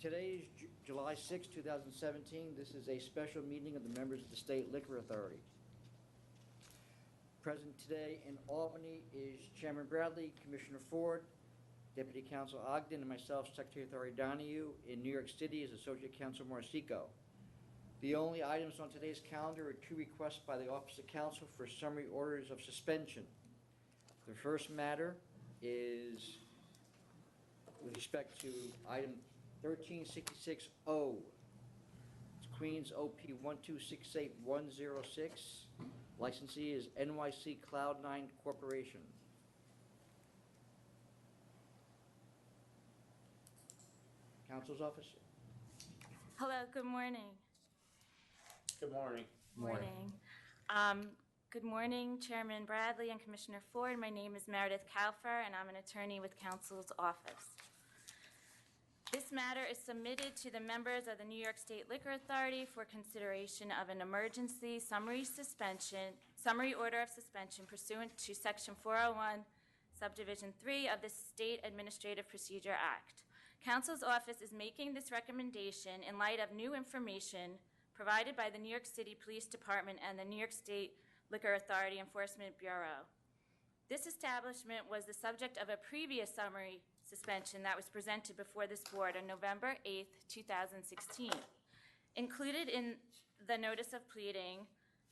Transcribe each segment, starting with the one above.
Today is July 6, 2017. This is a special meeting of the members of the State Liquor Authority. Present today in Albany is Chairman Bradley, Commissioner Ford, Deputy Counsel Ogden, and myself, Secretary of Authority Donahue. In New York City is Associate Counsel Marsico. The only items on today's calendar are two requests by the Office of Counsel for summary orders of suspension. The first matter is with respect to item 1366O. It's Queens OP 1268106. Licensee is NYC Cloud9 Corporation. Counsel's office. Hello, good morning. Good morning. Morning. Good morning, Chairman Bradley and Commissioner Ford. My name is Meredith Kaufer, and I'm an attorney with Counsel's office. This matter is submitted to the members of the New York State Liquor Authority for consideration of an emergency summary order of suspension pursuant to Section 401, Subdivision 3 of the State Administrative Procedure Act. Counsel's office is making this recommendation in light of new information provided by the New York City Police Department and the New York State Liquor Authority Enforcement Bureau. This establishment was the subject of a previous summary suspension that was presented before this board on November 8th, 2016. Included in the notice of pleading,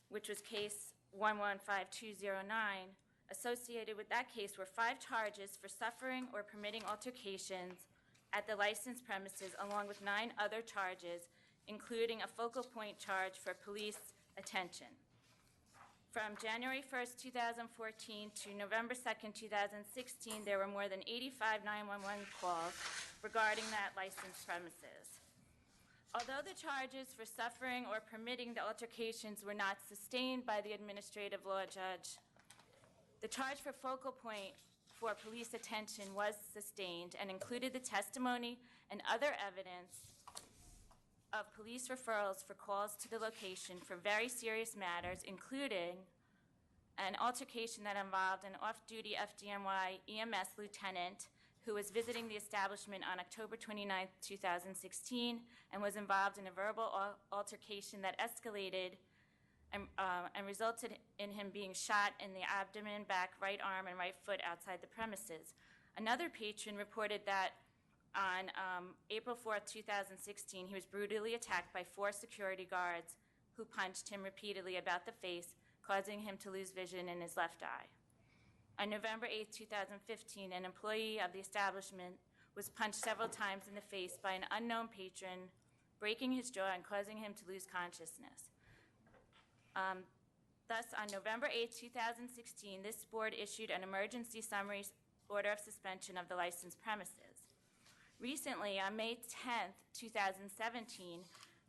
which was case 115209, associated with that case were 5 charges for suffering or permitting altercations at the licensed premises, along with 9 other charges, including a focal point charge for police attention. From January 1st, 2014 to November 2nd, 2016, there were more than 85 911 calls regarding that licensed premises. Although the charges for suffering or permitting the altercations were not sustained by the administrative law judge, the charge for focal point for police attention was sustained and included the testimony and other evidence of police referrals for calls to the location for very serious matters, including an altercation that involved an off-duty FDNY EMS lieutenant who was visiting the establishment on October 29, 2016, and was involved in a verbal altercation that escalated and resulted in him being shot in the abdomen, back, right arm, and right foot outside the premises. Another patron reported that on April 4th, 2016, he was brutally attacked by 4 security guards who punched him repeatedly about the face, causing him to lose vision in his left eye. On November 8th, 2015, an employee of the establishment was punched several times in the face by an unknown patron, breaking his jaw and causing him to lose consciousness. Thus, on November 8th, 2016, this board issued an emergency summary order of suspension of the licensed premises. Recently, on May 10th, 2017,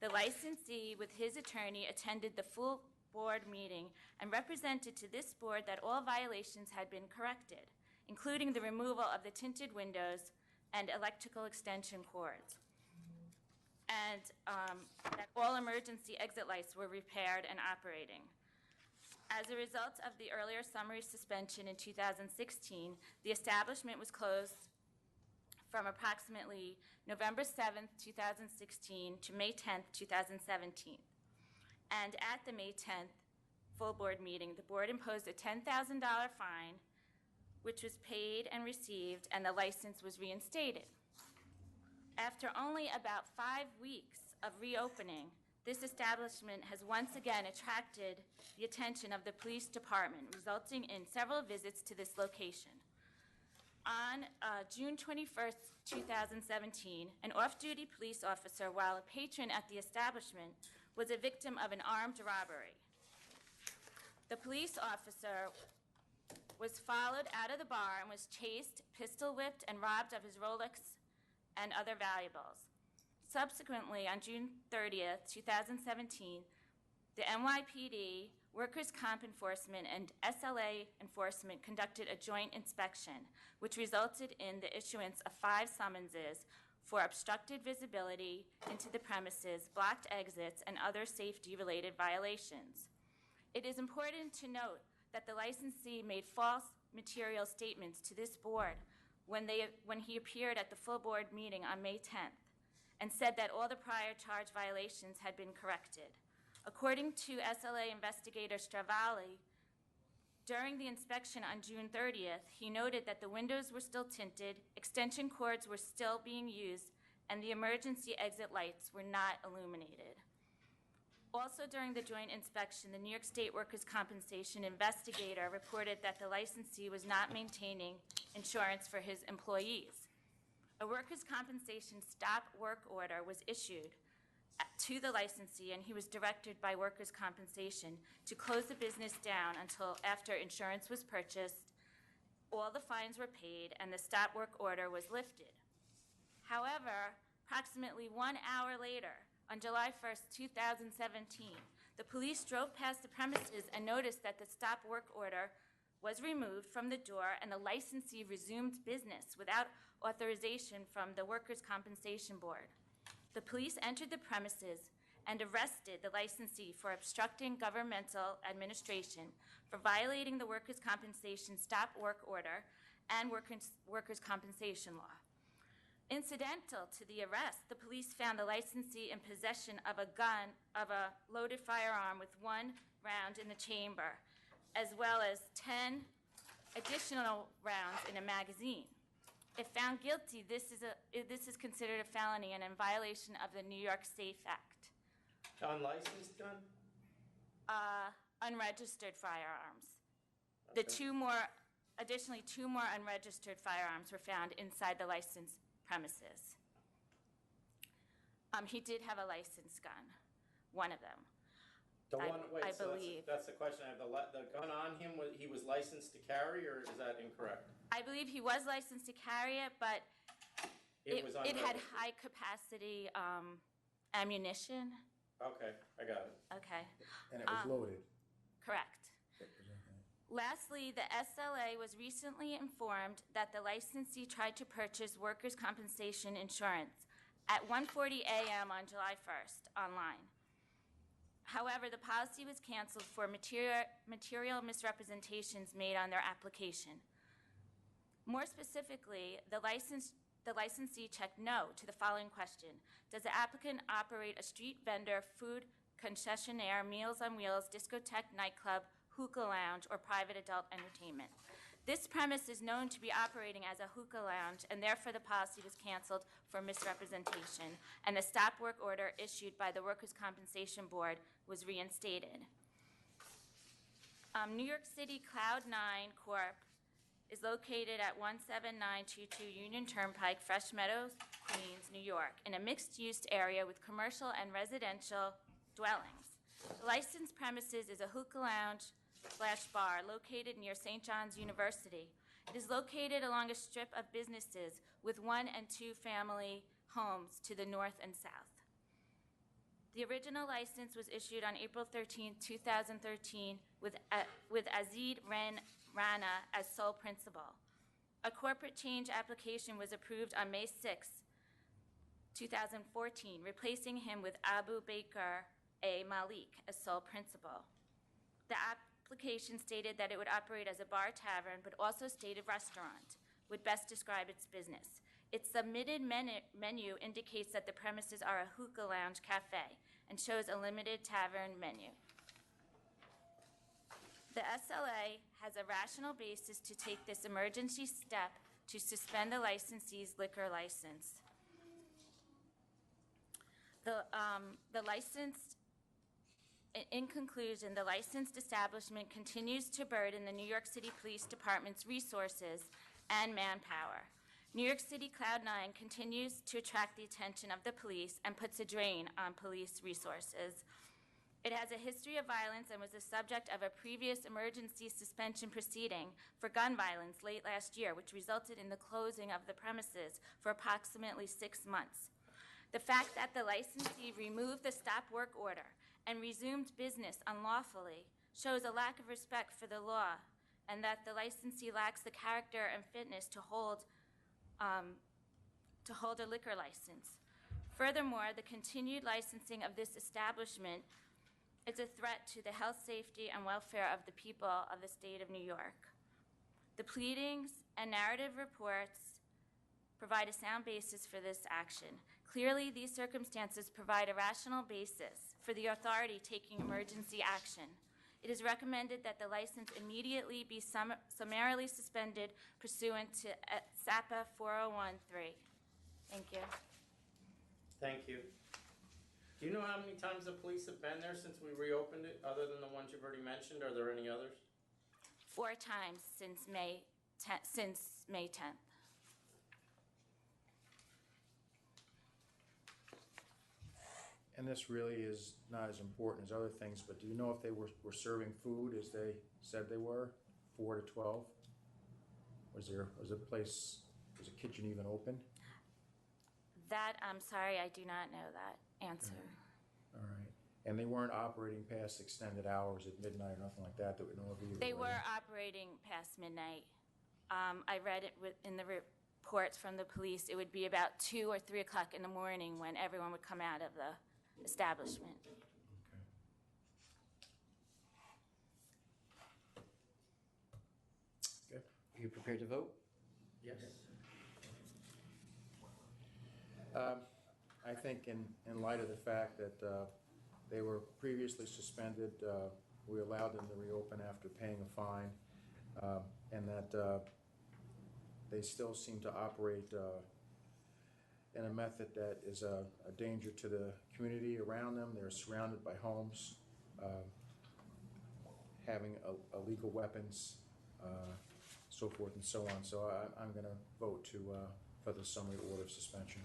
the licensee with his attorney attended the full board meeting and represented to this board that all violations had been corrected, including the removal of the tinted windows and electrical extension cords, and that all emergency exit lights were repaired and operating. As a result of the earlier summary suspension in 2016, the establishment was closed from approximately November 7th, 2016 to May 10th, 2017. And at the May 10th full board meeting, the board imposed a $10,000 fine, which was paid and received, and the license was reinstated. After only about 5 weeks of reopening, this establishment has once again attracted the attention of the police department, resulting in several visits to this location. On June 21st, 2017, an off-duty police officer, while a patron at the establishment, was a victim of an armed robbery. The police officer was followed out of the bar and was chased, pistol whipped, and robbed of his Rolex and other valuables. Subsequently, on June 30th, 2017, the NYPD, Workers' Comp Enforcement, and SLA Enforcement conducted a joint inspection, which resulted in the issuance of 5 summonses for obstructed visibility into the premises, blocked exits, and other safety-related violations. It is important to note that the licensee made false material statements to this board when he appeared at the full board meeting on May 10th, and said that all the prior charge violations had been corrected. According to SLA investigator Stravali, during the inspection on June 30th, he noted that the windows were still tinted, extension cords were still being used, and the emergency exit lights were not illuminated. Also during the joint inspection, the New York State Workers' Compensation investigator reported that the licensee was not maintaining insurance for his employees. A workers' compensation stop work order was issued to the licensee, and he was directed by workers' compensation to close the business down until after insurance was purchased, all the fines were paid, and the stop work order was lifted. However, approximately 1 hour later, on July 1st, 2017, the police drove past the premises and noticed that the stop work order was removed from the door and the licensee resumed business without authorization from the Workers' Compensation Board. The police entered the premises and arrested the licensee for obstructing governmental administration, for violating the Workers' Compensation stop work order and workers' compensation law. Incidental to the arrest, the police found the licensee in possession of a loaded firearm with 1 round in the chamber, as well as 10 additional rounds in a magazine. If found guilty, this is considered a felony and in violation of the New York SAFE Act. Unlicensed gun? Unregistered firearms. Okay. Additionally, 2 more unregistered firearms were found inside the licensed premises. He did have a licensed gun, one of them. I believe. That's the question. I have the gun on him. He was licensed to carry, or is that incorrect? I believe he was licensed to carry it, but it had high capacity ammunition. Okay, I got it. Okay. And it was loaded. Correct. Lastly, the SLA was recently informed that the licensee tried to purchase workers' compensation insurance at 1:40 a.m. on July 1st online. However, the policy was canceled for material misrepresentations made on their application. More specifically, the licensee checked no to the following question: does the applicant operate a street vendor, food concessionaire, Meals on Wheels, discotheque, nightclub, hookah lounge, or private adult entertainment? This premise is known to be operating as a hookah lounge, and therefore the policy was canceled for misrepresentation, and the stop work order issued by the Workers' Compensation Board was reinstated. New York City Cloud9 Corp. is located at 17922 Union Turnpike, Fresh Meadows, Queens, New York, in a mixed-use area with commercial and residential dwellings. The licensed premises is a hookah lounge / bar located near St. John's University. It is located along a strip of businesses with 1 and 2 family homes to the north and south. The original license was issued on April 13, 2013, with Azid Rana as sole principal. A corporate change application was approved on May 6, 2014, replacing him with Abu Bakr A. Malik as sole principal. The application stated that it would operate as a bar tavern, but also stated restaurant would best describe its business. Its submitted menu indicates that the premises are a hookah lounge cafe and shows a limited tavern menu. The SLA has a rational basis to take this emergency step to suspend the licensee's liquor license. In conclusion, the licensed establishment continues to burden the New York City Police Department's resources and manpower. New York City Cloud9 continues to attract the attention of the police and puts a drain on police resources. It has a history of violence and was the subject of a previous emergency suspension proceeding for gun violence late last year, which resulted in the closing of the premises for approximately 6 months. The fact that the licensee removed the stop work order and resumed business unlawfully shows a lack of respect for the law, and that the licensee lacks the character and fitness to hold a liquor license. Furthermore, the continued licensing of this establishment is a threat to the health, safety, and welfare of the people of the state of New York. The pleadings and narrative reports provide a sound basis for this action. Clearly, these circumstances provide a rational basis for the authority taking emergency action. It is recommended that the license immediately be summarily suspended pursuant to SAPA 4013. Thank you. Thank you. Do you know how many times the police have been there since we reopened it, other than the ones you've already mentioned? Are there any others? 4 times since May 10th. And this really is not as important as other things, but do you know if they were serving food as they said they were, 4 to 12? Was the kitchen even open? That, I'm sorry, I do not know that answer. All right. And they weren't operating past extended hours at midnight or nothing like that that would know of either They way? were operating past midnight. I read it in the reports from the police. It would be about 2 or 3 o'clock in the morning when everyone would come out of the establishment. Okay. Are you prepared to vote? Yes. I think in light of the fact that they were previously suspended, we allowed them to reopen after paying a fine, and that they still seem to operate in a method that is a danger to the community around them. They're surrounded by homes, having illegal weapons, so forth and so on. So I'm going to vote for the summary order of suspension.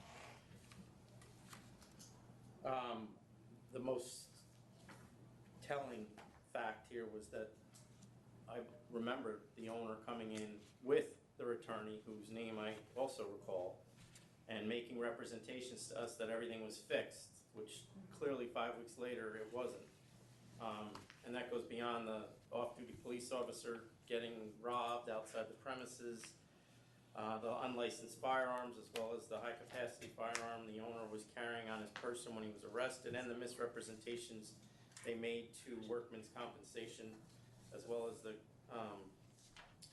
The most telling fact here was that I remember the owner coming in with their attorney, whose name I also recall, and making representations to us that everything was fixed, which clearly 5 weeks later it wasn't. And that goes beyond the off-duty police officer getting robbed outside the premises, the unlicensed firearms, as well as the high-capacity firearm the owner was carrying on his person when he was arrested, and the misrepresentations they made to workmen's compensation, as well as the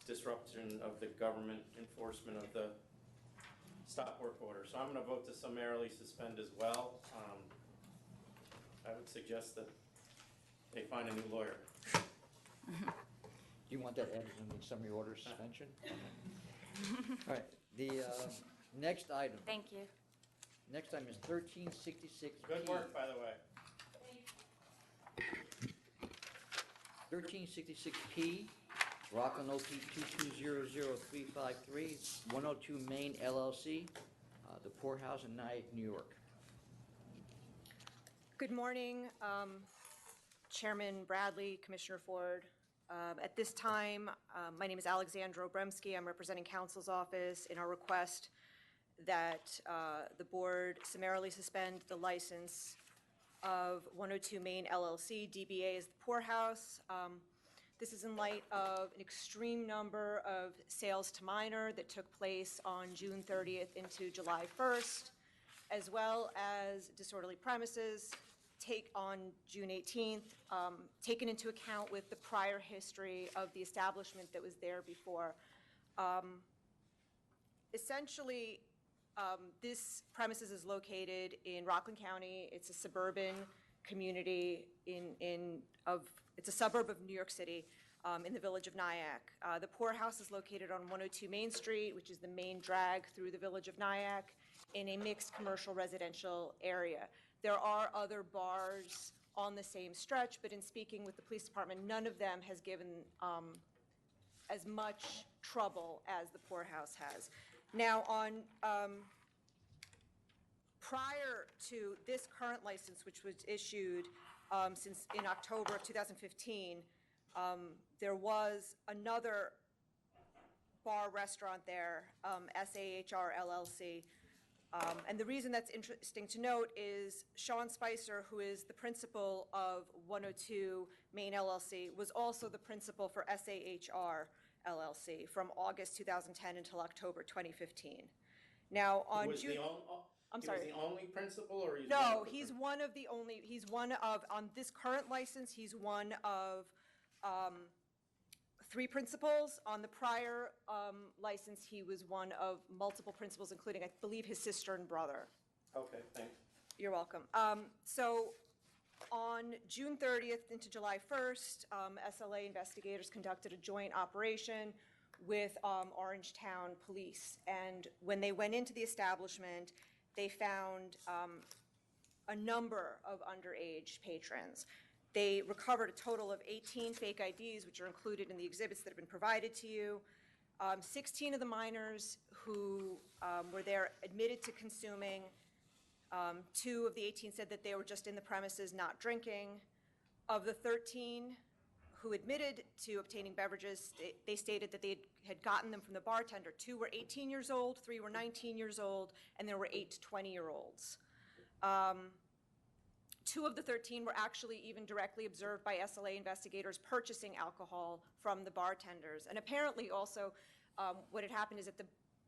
disruption of the government enforcement of the stop work order. So I'm going to vote to summarily suspend as well. I would suggest that they find a new lawyer. Do you want that added in the summary order suspension? All right, the next item. Thank you. Next item is 1366P. Good work, by the way. 1366P, Rockland OP 2200353, 102 Main LLC, the Poorhouse in Nyack, New York. Good morning, Chairman Bradley, Commissioner Ford. At this time, my name is Alexandra Obremski. I'm representing counsel's office in our request that the board summarily suspend the license of 102 Main LLC. DBA is the Poorhouse. This is in light of an extreme number of sales to minor that took place on June 30th into July 1st, as well as disorderly premises on June 18th, taken into account with the prior history of the establishment that was there before. Essentially, this premises is located in Rockland County. It's a suburban community it's a suburb of New York City, in the village of Nyack. The Poorhouse is located on 102 Main Street, which is the main drag through the village of Nyack, in a mixed commercial residential area. There are other bars on the same stretch, but in speaking with the police department, none of them has given as much trouble as the Poorhouse has. Now, prior to this current license, which was issued since in October of 2015, there was another bar restaurant there, SAHR LLC. And the reason that's interesting to note is Sean Spicer, who is the principal of 102 Main LLC, was also the principal for SAHR LLC from August 2010 until October 2015. Now, on Was June... I'm sorry. He was the only principal, or he's No, he's one of the only, on this current license, he's one of 3 principals. On the prior license, he was one of multiple principals, including, I believe, his sister and brother. Okay, thanks. You're welcome. So on June 30th into July 1st, SLA investigators conducted a joint operation with Orangetown Police. And when they went into the establishment, they found a number of underage patrons. They recovered a total of 18 fake IDs, which are included in the exhibits that have been provided to you. 16 of the minors who were there admitted to consuming. 2 of the 18 said that they were just in the premises not drinking. Of the 13 who admitted to obtaining beverages, they stated that they had gotten them from the bartender. 2 were 18 years old, 3 were 19 years old, and there were 8 20-year-olds. 2 of the 13 were actually even directly observed by SLA investigators purchasing alcohol from the bartenders. And apparently also what had happened is that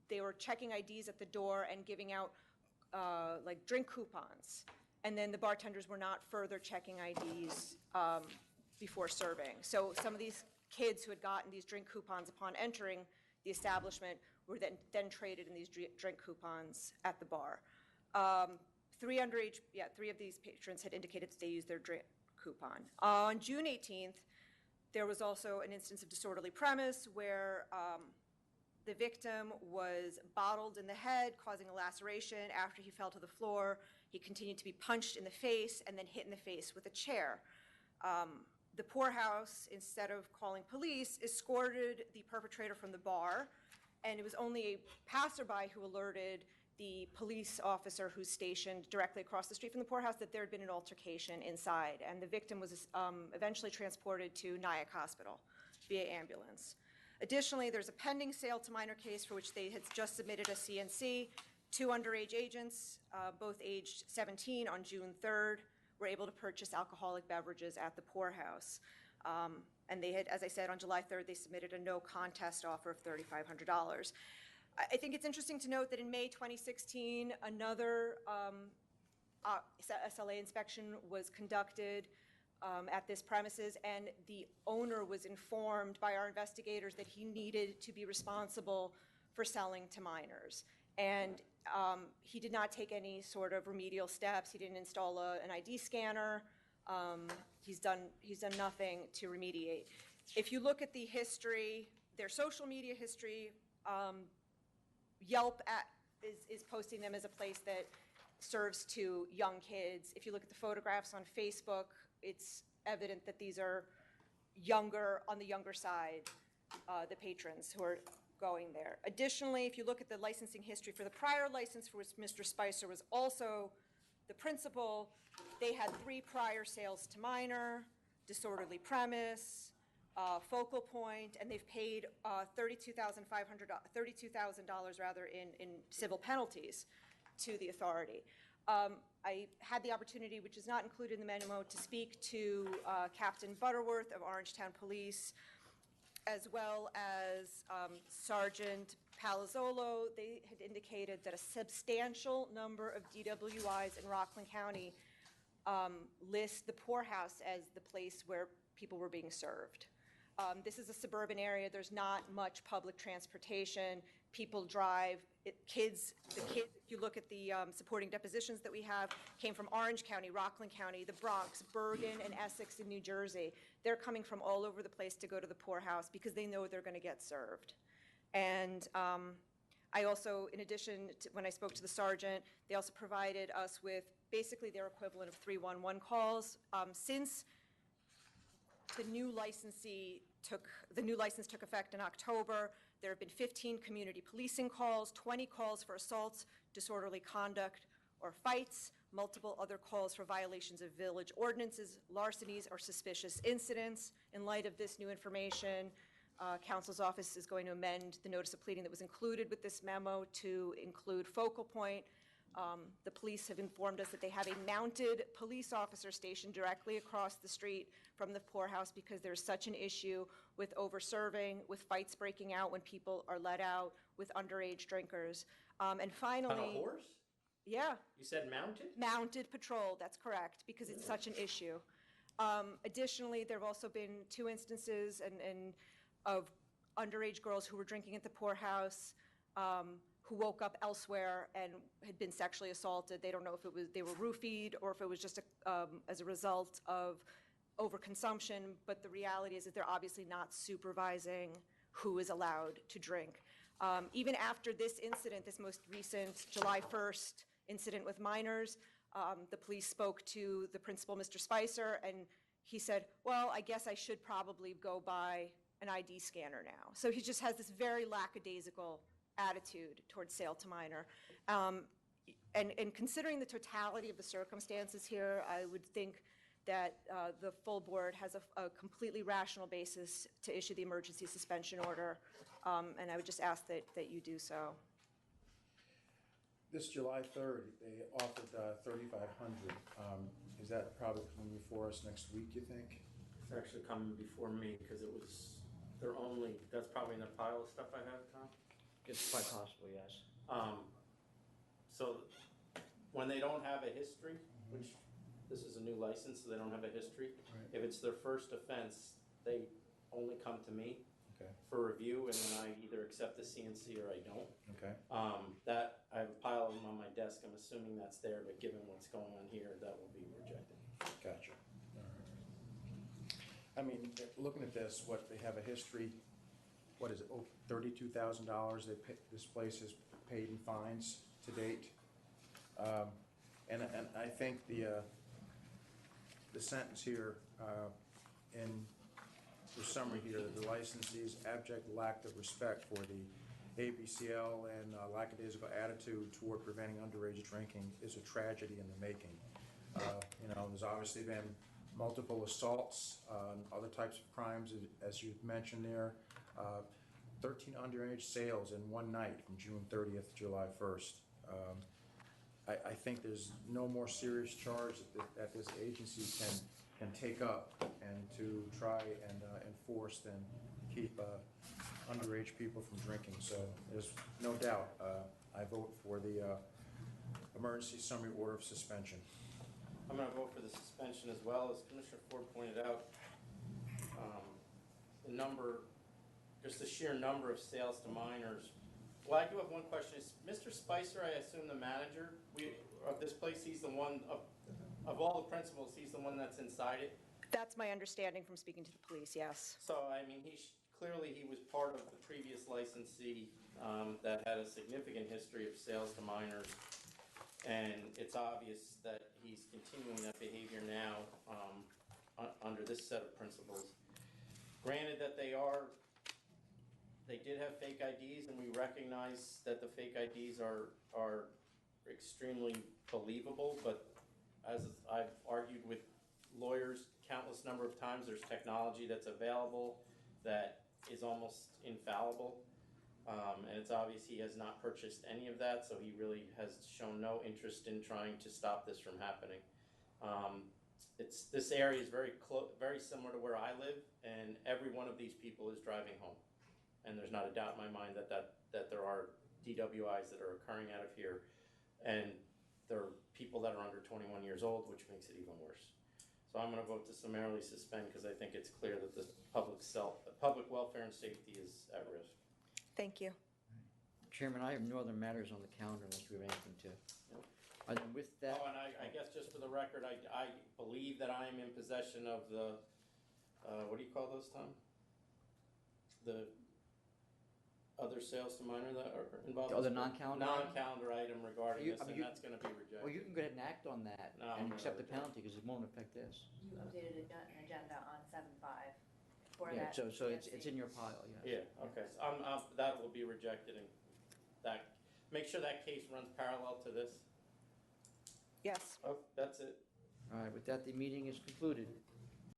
they were checking IDs at the door and giving out like drink coupons. And then the bartenders were not further checking IDs before serving. So some of these kids who had gotten these drink coupons upon entering the establishment were then traded in these drink coupons at the bar. 3 of these patrons had indicated that they used their drink coupon. On June 18th, there was also an instance of disorderly premise where the victim was bottled in the head, causing a laceration. After he fell to the floor, he continued to be punched in the face and then hit in the face with a chair. The poorhouse, instead of calling police, escorted the perpetrator from the bar, and it was only a passerby who alerted the police officer who's stationed directly across the street from the poorhouse that there had been an altercation inside, and the victim was eventually transported to Nyack Hospital via ambulance. Additionally, there's a pending sale to minor case for which they had just submitted a CNC. 2 underage agents, both aged 17 on June 3rd, were able to purchase alcoholic beverages at the poorhouse. And they had, as I said, on July 3rd, they submitted a no contest offer of $3,500. I think it's interesting to note that in May 2016, another SLA inspection was conducted at this premises, and the owner was informed by our investigators that he needed to be responsible for selling to minors. And he did not take any sort of remedial steps. He didn't install an ID scanner. He's done nothing to remediate. If you look at the history, their social media history, Yelp is posting them as a place that serves to young kids. If you look at the photographs on Facebook, it's evident that these are on the younger side, the patrons who are going there. Additionally, if you look at the licensing history for the prior license, for which Mr. Spicer was also the principal, they had 3 prior sales to minor, disorderly premise, focal point, and they've paid $32,000 in civil penalties to the authority. I had the opportunity, which is not included in the memo, to speak to Captain Butterworth of Orangetown Police, as well as Sergeant Palazzolo. They had indicated that a substantial number of DWIs in Rockland County list the poorhouse as the place where people were being served. This is a suburban area. There's not much public transportation. People drive. The kids, if you look at the supporting depositions that we have, came from Orange County, Rockland County, the Bronx, Bergen, and Essex in New Jersey. They're coming from all over the place to go to the poorhouse because they know they're going to get served. And I also, in addition to when I spoke to the sergeant, they also provided us with basically their equivalent of 311 calls. Since the new license took effect in October, there have been 15 community policing calls, 20 calls for assaults, disorderly conduct, or fights, multiple other calls for violations of village ordinances, larcenies, or suspicious incidents. In light of this new information, Counsel's office is going to amend the notice of pleading that was included with this memo to include focal point. The police have informed us that they have a mounted police officer stationed directly across the street from the poorhouse because there's such an issue with over-serving, with fights breaking out when people are let out, with underage drinkers. And finally— On a horse? Yeah. You said mounted? Mounted patrol, that's correct, because it's such an issue. Additionally, there have also been 2 instances of underage girls who were drinking at the poorhouse. who woke up elsewhere and had been sexually assaulted. They don't know if they were roofied or if it was just as a result of overconsumption, but the reality is that they're obviously not supervising who is allowed to drink. Even after this incident, this most recent July 1st incident with minors, the police spoke to the principal, Mr. Spicer, and he said, well, I guess I should probably go buy an ID scanner now. So he just has this very lackadaisical attitude towards sale to minor. And considering the totality of the circumstances here, I would think that the full board has a completely rational basis to issue the emergency suspension order, and I would just ask that you do so. This July 3rd, they offered $3,500. Is that probably coming before us next week, you think? It's actually coming before me because it was their only, that's probably in the pile of stuff I have, Tom. It's quite possible, yes. So when they don't have a history, which this is a new license, so they don't have a history. Right. If it's their first offense, they only come to me Okay, for review, and then I either accept the CNC or I don't. okay. That, I have a pile of them on my desk, I'm assuming that's there, but given what's going on here, that will be rejected. Gotcha. All right. I mean, looking at this, what, they have a history, what is it, $32,000 this place has paid in fines to date. And I think the sentence here in the summary here, that the licensee's abject lack of respect for the ABCL and lackadaisical attitude toward preventing underage drinking is a tragedy in the making. There's obviously been multiple assaults, other types of crimes, as you've mentioned there. 13 underage sales in one night from June 30th to July 1st. I think there's no more serious charge that this agency can take up and to try and enforce than keep underage people from drinking. So there's no doubt I vote for the emergency summary order of suspension. I'm gonna vote for the suspension as well. As Commissioner Ford pointed out, just the sheer number of sales to minors. Well, I do have one question. Is Mr. Spicer, I assume, the manager of this place? He's the one, of all the principals, he's the one that's inside it? That's my understanding from speaking to the police, yes. So, I mean, clearly he was part of the previous licensee that had a significant history of sales to minors. And it's obvious that he's continuing that behavior now under this set of principles. Granted that they did have fake IDs, and we recognize that the fake IDs are extremely believable, but as I've argued with lawyers countless number of times, there's technology that's available that is almost infallible. And it's obvious he has not purchased any of that, so he really has shown no interest in trying to stop this from happening. This area is very similar to where I live, and every one of these people is driving home. And there's not a doubt in my mind that there are DWIs that are occurring out of here, and there are people that are under 21 years old, which makes it even worse. So I'm going to vote to summarily suspend because I think it's clear that the public welfare and safety is at risk. Thank you. Chairman, I have no other matters on the calendar unless we have anything to. And then with that. Oh, and I guess just for the record, I believe that I am in possession of the, what do you call those, Tom? The other sales to minor that are involved? The other non-calendar item? Non-calendar item regarding You- this, I mean, and you- that's gonna be rejected. Well, you can go ahead and act on that No, I'm and gonna accept the reject it. penalty because it won't affect this. You updated an agenda on 7/5 for Yeah, that. so it's in your pile, yes. Yeah, okay, so that will be rejected, and that, make sure that case runs parallel to this. Yes. Oh, that's it. All right, with that, the meeting is concluded.